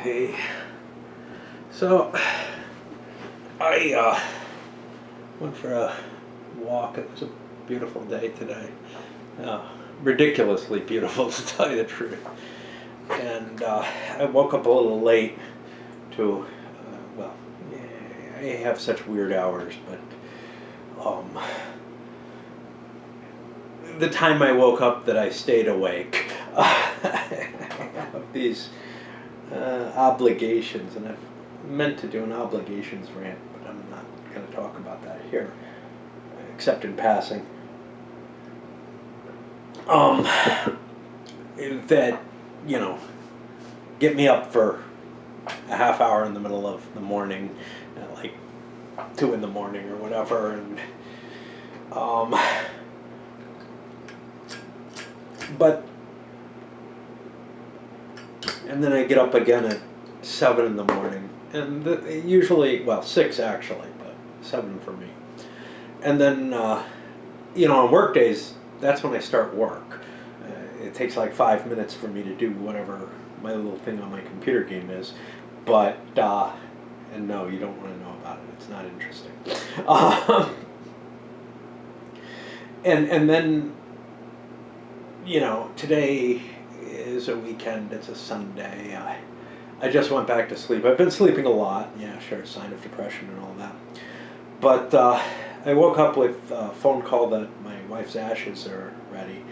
Hey, so I went for a walk. It was a beautiful day today. Uh, Ridiculously beautiful, to tell you the truth. And I woke up a little late to, well, I have such weird hours, but the time I woke up that I stayed awake. I have these obligations, and I've meant to do an obligations rant, but I'm not going to talk about that here, except in passing. That, you know, get me up for a half hour in the middle of the morning, at like 2 in the morning or whatever, and but and then I get up again at 7 in the morning, and usually, well, 6 actually, but 7 for me. And then, on work days, that's when I start work. It takes like 5 minutes for me to do whatever my little thing on my computer game is, but, and no, you don't want to know about it, it's not interesting. And then, today is a weekend, it's a Sunday. I just went back to sleep. I've been sleeping a lot. Yeah, sure, sign of depression and all that. But I woke up with a phone call that my wife's ashes are ready.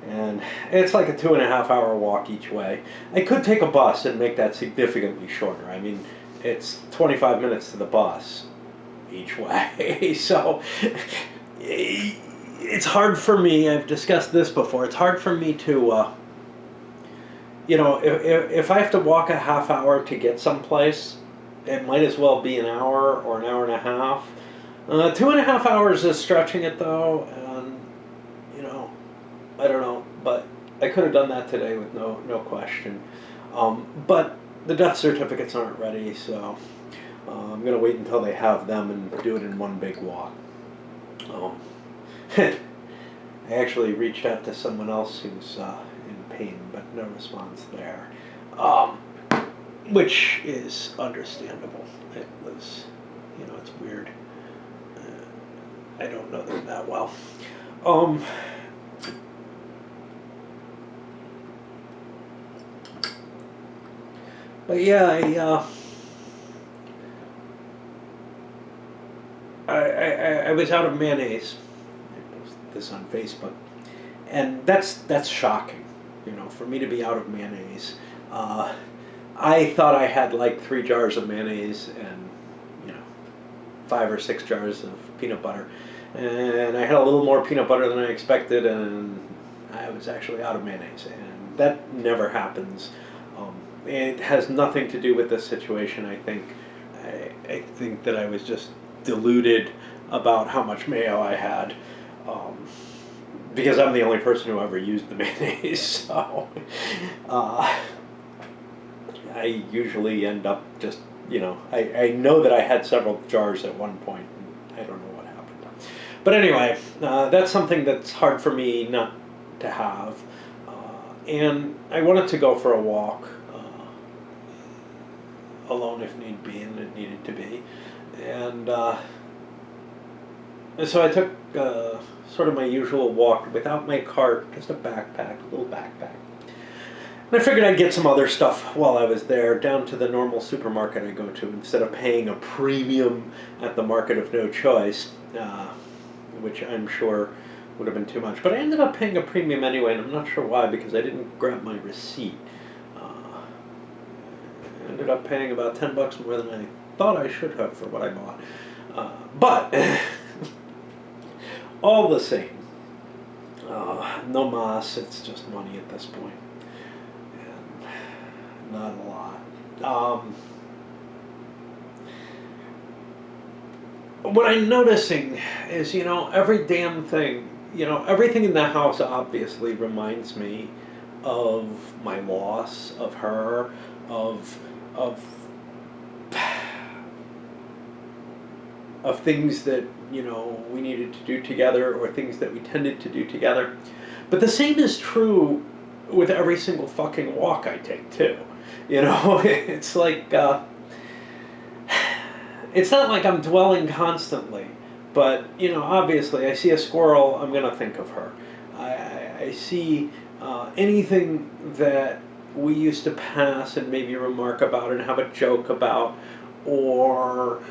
And it's like a 2.5 hour walk each way. I could take a bus and make that significantly shorter. I mean, it's 25 minutes to the bus each way. So it's hard for me, I've discussed this before, it's hard for me to, if I have to walk a half hour to get someplace, it might as well be an hour or an hour and a half. 2.5 hours is stretching it though, and, I don't know, but I could have done that today with no question. But the death certificates aren't ready, so I'm going to wait until they have them and do it in one big walk. I actually reached out to someone else who's in pain, but no response there, which is understandable. It was, it's weird. I don't know them that well. But yeah, I was out of mayonnaise. I posted this on Facebook, and that's shocking. For me to be out of mayonnaise. I thought I had like 3 jars of mayonnaise and 5 or 6 jars of peanut butter, and I had a little more peanut butter than I expected, and I was actually out of mayonnaise, and that never happens. It has nothing to do with this situation. I think that I was just deluded about how much mayo I had, because I'm the only person who ever used the mayonnaise. So I usually end up just, I know that I had several jars at one point, and I don't know what happened. But anyway, that's something that's hard for me not to have. And I wanted to go for a walk, alone if need be, and it needed to be. And so I took sort of my usual walk without my cart, just a little backpack. And I figured I'd get some other stuff while I was there, down to the normal supermarket I go to, instead of paying a premium at the market of no choice, which I'm sure would have been too much. But I ended up paying a premium anyway, and I'm not sure why, because I didn't grab my receipt. I ended up paying about $10 more than I thought I should have for what I bought. But all the same, no mas, it's just money at this point. And not a lot. What I'm noticing is, every damn thing, everything in the house obviously reminds me of my loss, of her, of things that, we needed to do together, or things that we tended to do together. But the same is true with every single fucking walk I take, too. You know, it's like it's not like I'm dwelling constantly, but you know, obviously, I see a squirrel, I'm gonna think of her. I see anything that we used to pass and maybe remark about and have a joke about, or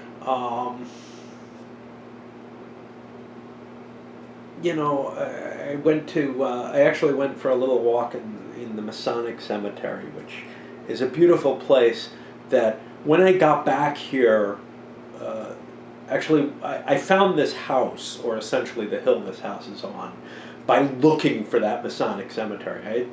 you know, I actually went for a little walk in the Masonic Cemetery, which is a beautiful place that when I got back here, uh, actually, I found this house, or essentially the hill this house is on, by looking for that Masonic Cemetery. I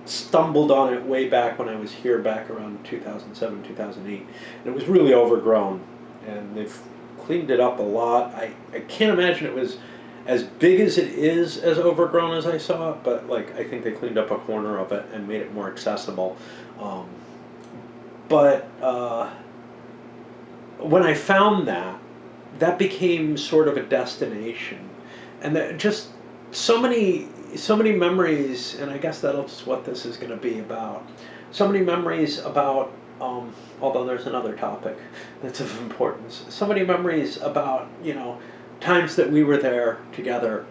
stumbled on it way back when I was here back around 2007, 2008. And it was really overgrown, and they've cleaned it up a lot. I can't imagine it was as big as it is as overgrown as I saw it, but like I think they cleaned up a corner of it and made it more accessible. Um, but when I found that, that became sort of a destination, and that just so many memories, and I guess that's what this is going to be about. So many memories about, although there's another topic that's of importance. So many memories about, you know, times that we were there together,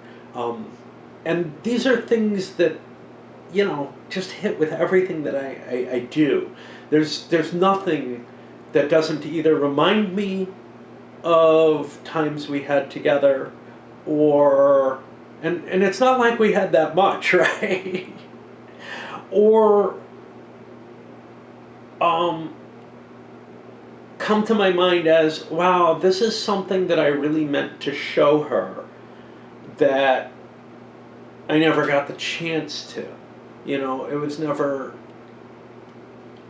and these are things that, you know, just hit with everything that I do. There's nothing that doesn't either remind me of times we had together, or and it's not like we had that much, right? Or come to my mind as, wow, this is something that I really meant to show her that I never got the chance to. You know, it was never,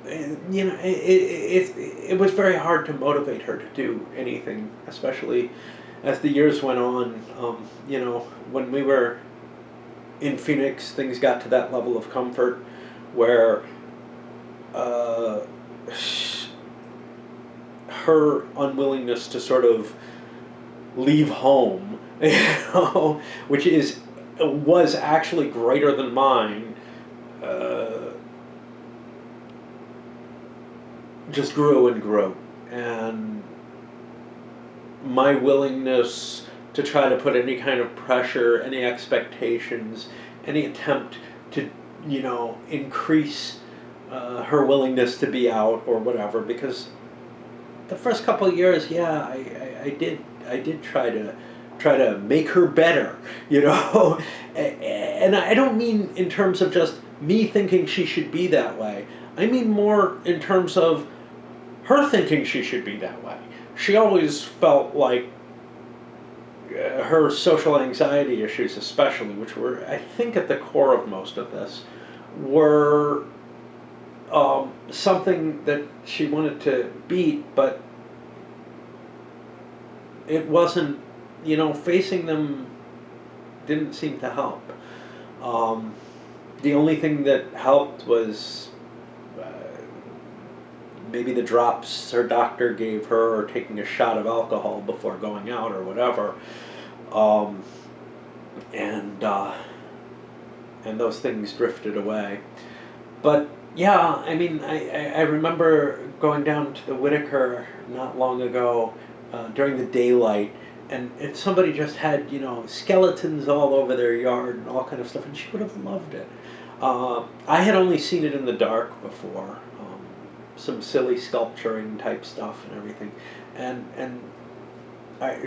you know, it was very hard to motivate her to do anything, especially as the years went on. You know, when we were in Phoenix, things got to that level of comfort where her unwillingness to sort of leave home, you know, which was actually greater than mine, just grew and grew. And my willingness to try to put any kind of pressure, any expectations, any attempt to, you know, increase her willingness to be out or whatever, because the first couple of years, yeah, I did try to make her better, you know, and I don't mean in terms of just me thinking she should be that way. I mean more in terms of her thinking she should be that way. She always felt like her social anxiety issues, especially, which were, I think, at the core of most of this, were something that she wanted to beat, but it wasn't, you know, facing them didn't seem to help. The only thing that helped was maybe the drops her doctor gave her, or taking a shot of alcohol before going out, or whatever. And those things drifted away. But yeah, I mean, I remember going down to the Whitaker not long ago during the daylight, and somebody just had, you know, skeletons all over their yard and all kind of stuff, and she would have loved it. I had only seen it in the dark before, some silly sculpturing type stuff and everything, and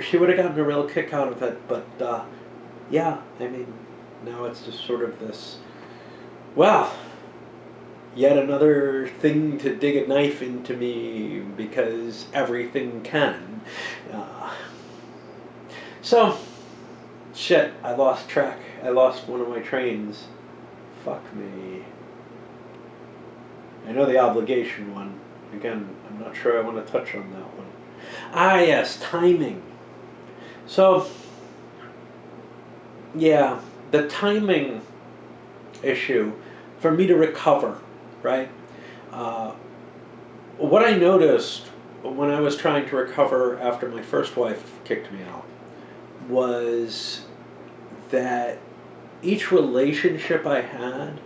she would have gotten a real kick out of it. But yeah, I mean, now it's just sort of this, well, yet another thing to dig a knife into me because everything can. So, shit, I lost track. I lost one of my trains. Fuck me. I know the obligation one. Again, I'm not sure I want to touch on that one. Ah, yes, timing. So, yeah, the timing issue for me to recover, right? What I noticed when I was trying to recover after my first wife kicked me out was that each relationship I had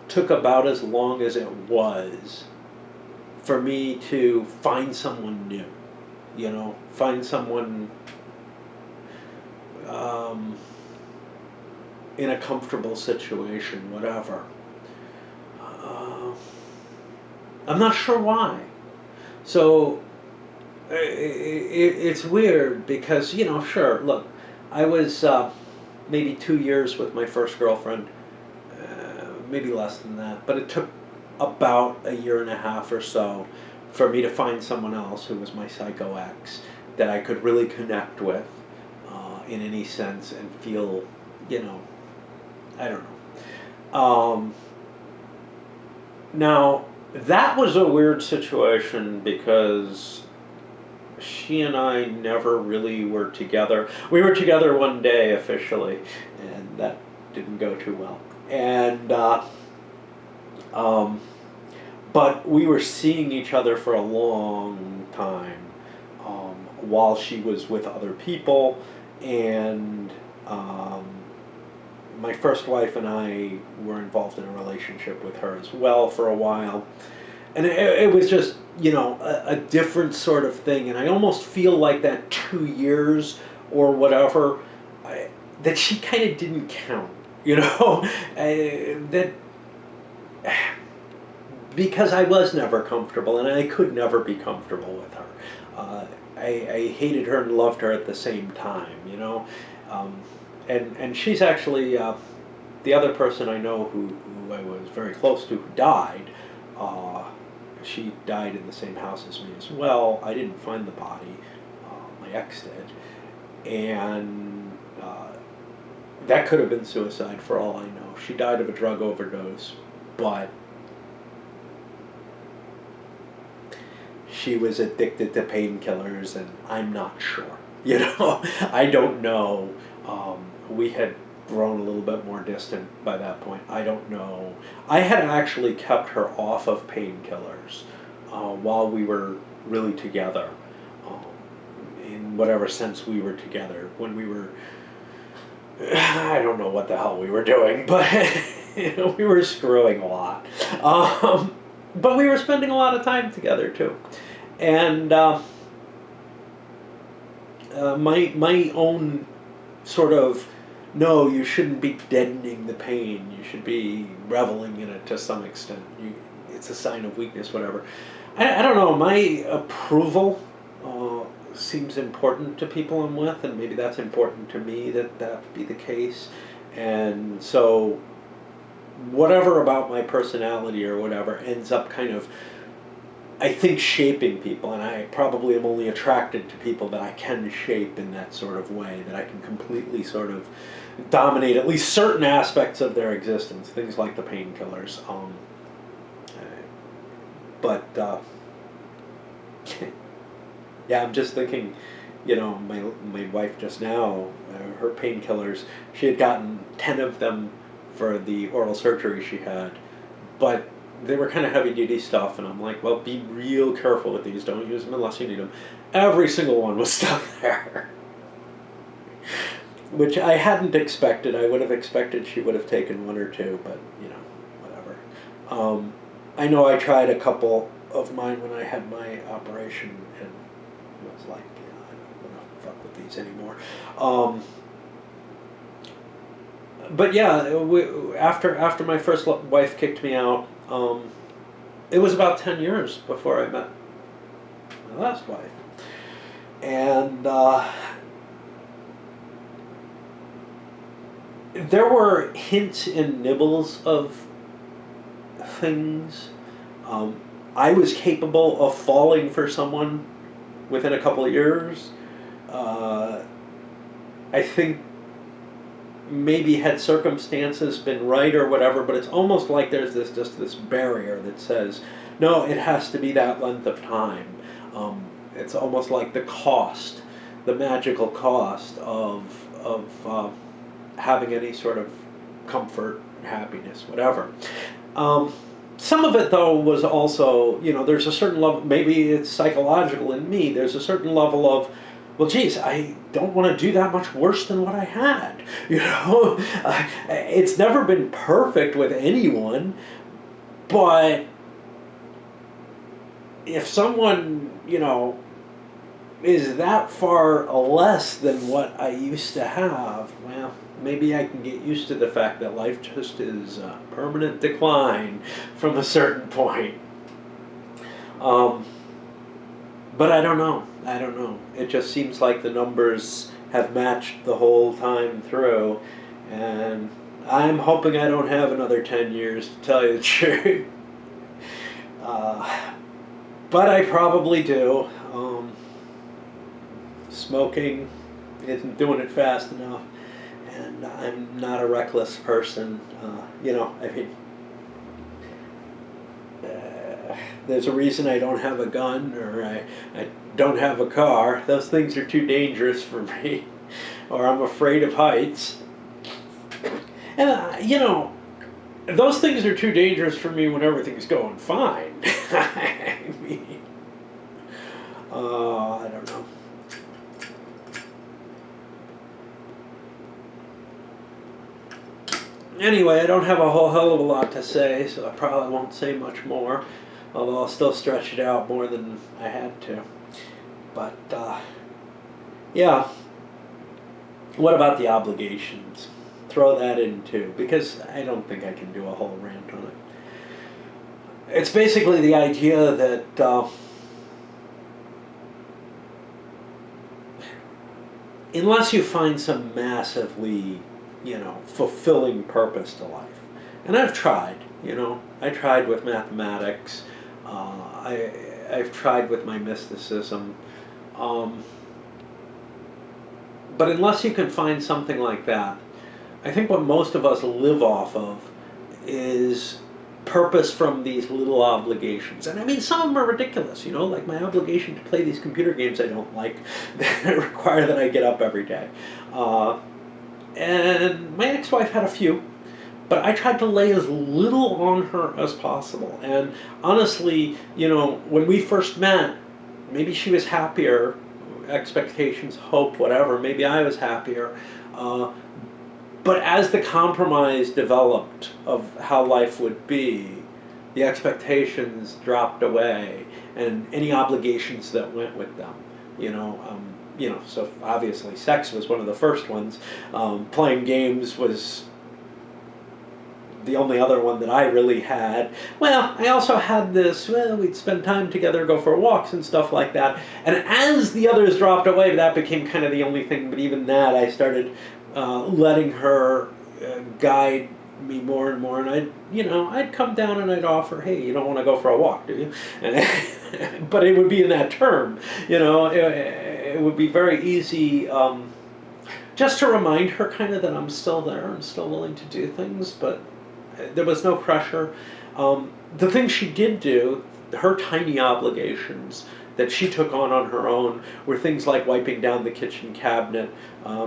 took about as long as it was for me to find someone new, find someone in a comfortable situation, whatever. Uh, I'm not sure why. So it's weird because, sure, look, I was maybe 2 years with my first girlfriend, maybe less than that, but it took about a year and a half or so for me to find someone else who was my psycho ex that I could really connect with in any sense and feel, I don't know. Now, that was a weird situation because she and I never really were together. We were together one day officially, and that didn't go too well. And but we were seeing each other for a long time while she was with other people, and my first wife and I were involved in a relationship with her as well for a while. And it was just, a different sort of thing. And I almost feel like that 2 years or whatever, that she kind of didn't count, that because I was never comfortable and I could never be comfortable with her. I hated her and loved her at the same time, and she's actually the other person I know who I was very close to who died. She died in the same house as me as well. I didn't find the body. My ex did. And that could have been suicide for all I know. She died of a drug overdose, but she was addicted to painkillers, and I'm not sure. I don't know. We had grown a little bit more distant by that point. I don't know. I had actually kept her off of painkillers while we were really together, in whatever sense we were together. When we were, I don't know what the hell we were doing, but we were screwing a lot. But we were spending a lot of time together too. And my own sort of, no, you shouldn't be deadening the pain. You should be reveling in it to some extent. It's a sign of weakness, whatever. I don't know. My approval seems important to people I'm with, and maybe that's important to me that be the case. And so whatever about my personality or whatever ends up kind of, I think, shaping people, and I probably am only attracted to people that I can shape in that sort of way, that I can completely sort of dominate at least certain aspects of their existence, things like the painkillers. But yeah, I'm just thinking, my wife just now, her painkillers, she had gotten 10 of them for the oral surgery she had, but they were kind of heavy-duty stuff, and I'm like, well, be real careful with these. Don't use them unless you need them. Every single one was stuff there, which I hadn't expected. I would have expected she would have taken one or two, but, whatever. I know I tried a couple of mine when I had my operation, and was like, I don't want to fuck with these anymore. But yeah, after my first wife kicked me out, it was about 10 years before I met my last wife. And there were hints and nibbles of things. I was capable of falling for someone within a couple of years. I think maybe had circumstances been right or whatever, but it's almost like there's this barrier that says, no, it has to be that length of time. It's almost like the magical cost of having any sort of comfort, happiness, whatever. Some of it, though, was also, there's a certain level, maybe it's psychological in me, there's a certain level of, well, geez, I don't want to do that much worse than what I had. It's never been perfect with anyone, but if someone, is that far less than what I used to have, well, maybe I can get used to the fact that life just is a permanent decline from a certain point. Um, but I don't know. I don't know. It just seems like the numbers have matched the whole time through, and I'm hoping I don't have another 10 years, to tell you the truth. Uh, but I probably do. Smoking isn't doing it fast enough, and I'm not a reckless person. I mean, there's a reason I don't have a gun, or I don't have a car. Those things are too dangerous for me, or I'm afraid of heights. And, those things are too dangerous for me when everything's going fine. I mean, I don't know. Anyway, I don't have a whole hell of a lot to say, so I probably won't say much more, although I'll still stretch it out more than I had to. But, yeah. What about the obligations? Throw that in too, because I don't think I can do a whole rant on it. It's basically the idea that unless you find some massively, fulfilling purpose to life, and I've tried, I tried with mathematics, I've tried with my mysticism, but unless you can find something like that, I think what most of us live off of is purpose from these little obligations. And I mean, some of them are ridiculous, like my obligation to play these computer games I don't like that require that I get up every day. And my ex-wife had a few, but I tried to lay as little on her as possible. And honestly, when we first met, maybe she was happier, expectations, hope, whatever, maybe I was happier. But as the compromise developed of how life would be, the expectations dropped away, and any obligations that went with them. So obviously sex was one of the first ones. Playing games was the only other one that I really had. Well, I also had this, we'd spend time together, go for walks and stuff like that. And as the others dropped away, that became kind of the only thing. But even that, I started letting her guide me more and more. And I'd come down and I'd offer, hey, you don't want to go for a walk, do you? But it would be in that term, it would be very easy just to remind her kind of that I'm still there and still willing to do things, but there was no pressure. The things she did do, her tiny obligations that she took on her own, were things like wiping down the kitchen cabinet,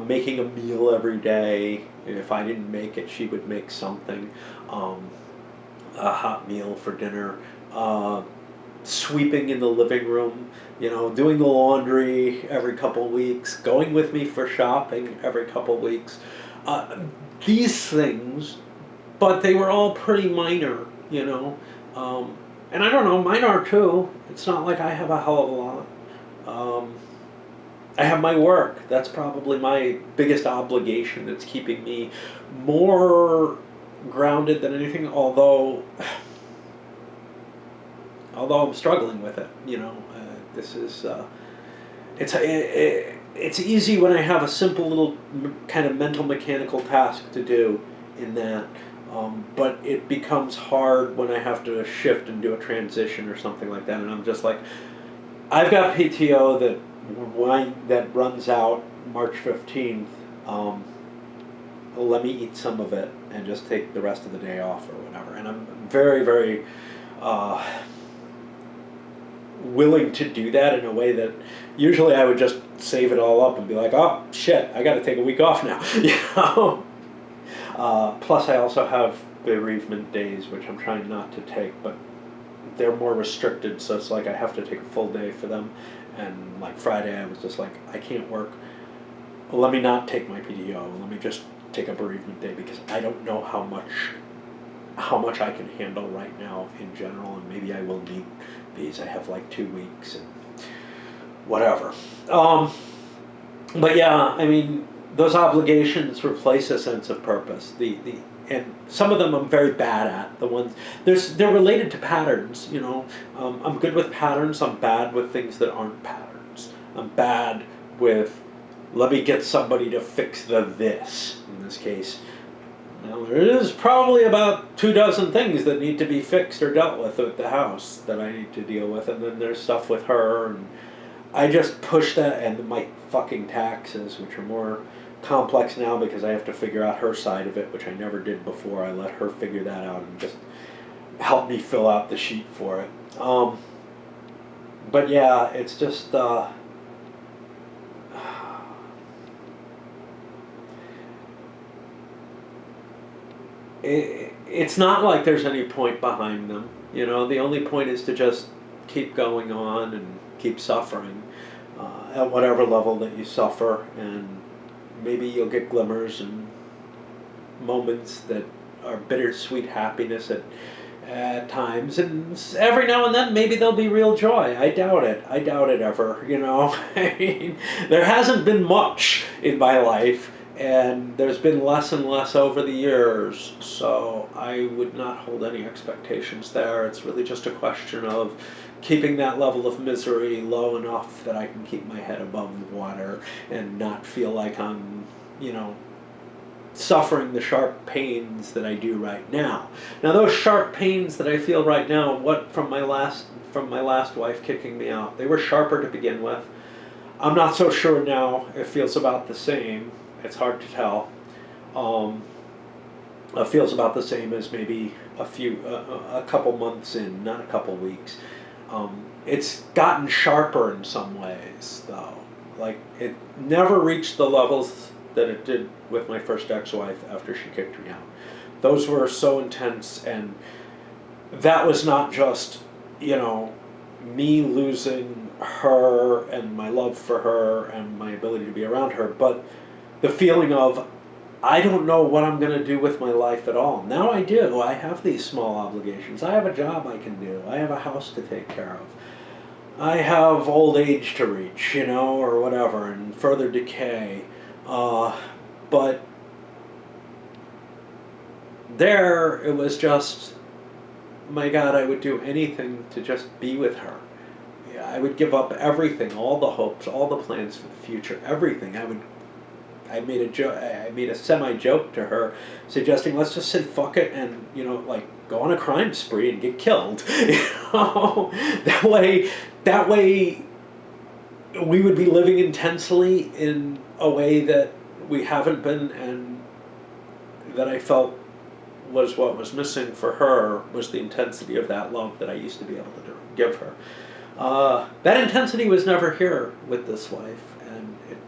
making a meal every day. If I didn't make it, she would make something, a hot meal for dinner, sweeping in the living room, doing the laundry every couple weeks, going with me for shopping every couple weeks. These things, but they were all pretty minor, and I don't know, mine are too. It's not like I have a hell of a lot. I have my work. That's probably my biggest obligation. That's keeping me more grounded than anything, although I'm struggling with it. This is it's easy when I have a simple little kind of mental mechanical task to do in that. But it becomes hard when I have to shift and do a transition or something like that, and I'm just like, I've got PTO that runs out March 15th. Let me eat some of it and just take the rest of the day off or whatever. And I'm very, very willing to do that in a way that usually I would just save it all up and be like, oh shit, I got to take a week off now. Plus I also have bereavement days, which I'm trying not to take, but they're more restricted, so it's like I have to take a full day for them. And like Friday I was just like, I can't work. Let me not take my PTO. Let me just take a bereavement day, because I don't know how much I can handle right now in general, and maybe I will need geez, I have like 2 weeks and whatever. But yeah, I mean, those obligations replace a sense of purpose. And some of them I'm very bad at. The ones they're related to patterns. You know, I'm good with patterns. I'm bad with things that aren't patterns. I'm bad with, let me get somebody to fix the this. In this case, now there is probably about 24 things that need to be fixed or dealt with at the house that I need to deal with, and then there's stuff with her, and I just push that, and my fucking taxes, which are more complex now because I have to figure out her side of it, which I never did before. I let her figure that out and just help me fill out the sheet for it. But yeah, it's just it's not like there's any point behind them. You know, the only point is to just keep going on and keep suffering at whatever level that you suffer, and maybe you'll get glimmers and moments that are bittersweet happiness at times, and every now and then maybe there'll be real joy. I doubt it. I doubt it ever, you know. I mean, there hasn't been much in my life, and there's been less and less over the years, so I would not hold any expectations there. It's really just a question of keeping that level of misery low enough that I can keep my head above the water and not feel like I'm, you know, suffering the sharp pains that I do right now. Now, those sharp pains that I feel right now, what from my last wife kicking me out, they were sharper to begin with. I'm not so sure now. It feels about the same. It's hard to tell. It feels about the same as maybe a couple months in, not a couple weeks. It's gotten sharper in some ways, though. Like, it never reached the levels that it did with my first ex-wife after she kicked me out. Those were so intense, and that was not just, you know, me losing her and my love for her and my ability to be around her, but the feeling of, I don't know what I'm going to do with my life at all. Now I do. I have these small obligations. I have a job I can do. I have a house to take care of. I have old age to reach, you know, or whatever, and further decay. But there, it was just, my God, I would do anything to just be with her. Yeah, I would give up everything, all the hopes, all the plans for the future, everything. I made a semi-joke to her, suggesting, let's just say fuck it and, you know, like, go on a crime spree and get killed. You know, that way we would be living intensely in a way that we haven't been, and that I felt was what was missing for her, was the intensity of that love that I used to be able to give her. That intensity was never here with this wife, and it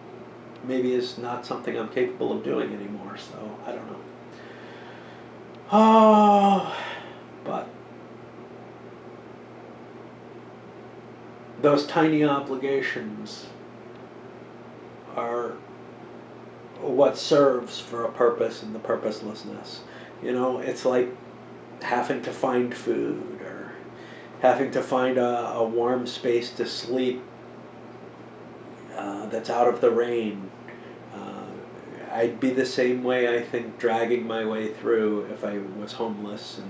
maybe is not something I'm capable of doing anymore, so I don't know. But those tiny obligations are what serves for a purpose in the purposelessness. You know, it's like having to find food, or having to find a warm space to sleep that's out of the rain. I'd be the same way, I think, dragging my way through if I was homeless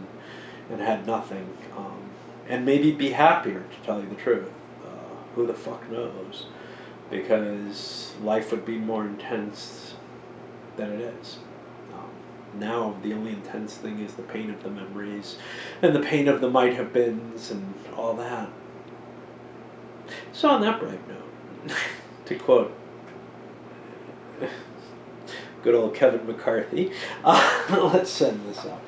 and had nothing. And maybe be happier, to tell you the truth. Who the fuck knows? Because life would be more intense than it is. Now the only intense thing is the pain of the memories and the pain of the might have beens and all that. So on that bright note, to quote good old Kevin McCarthy, let's send this up.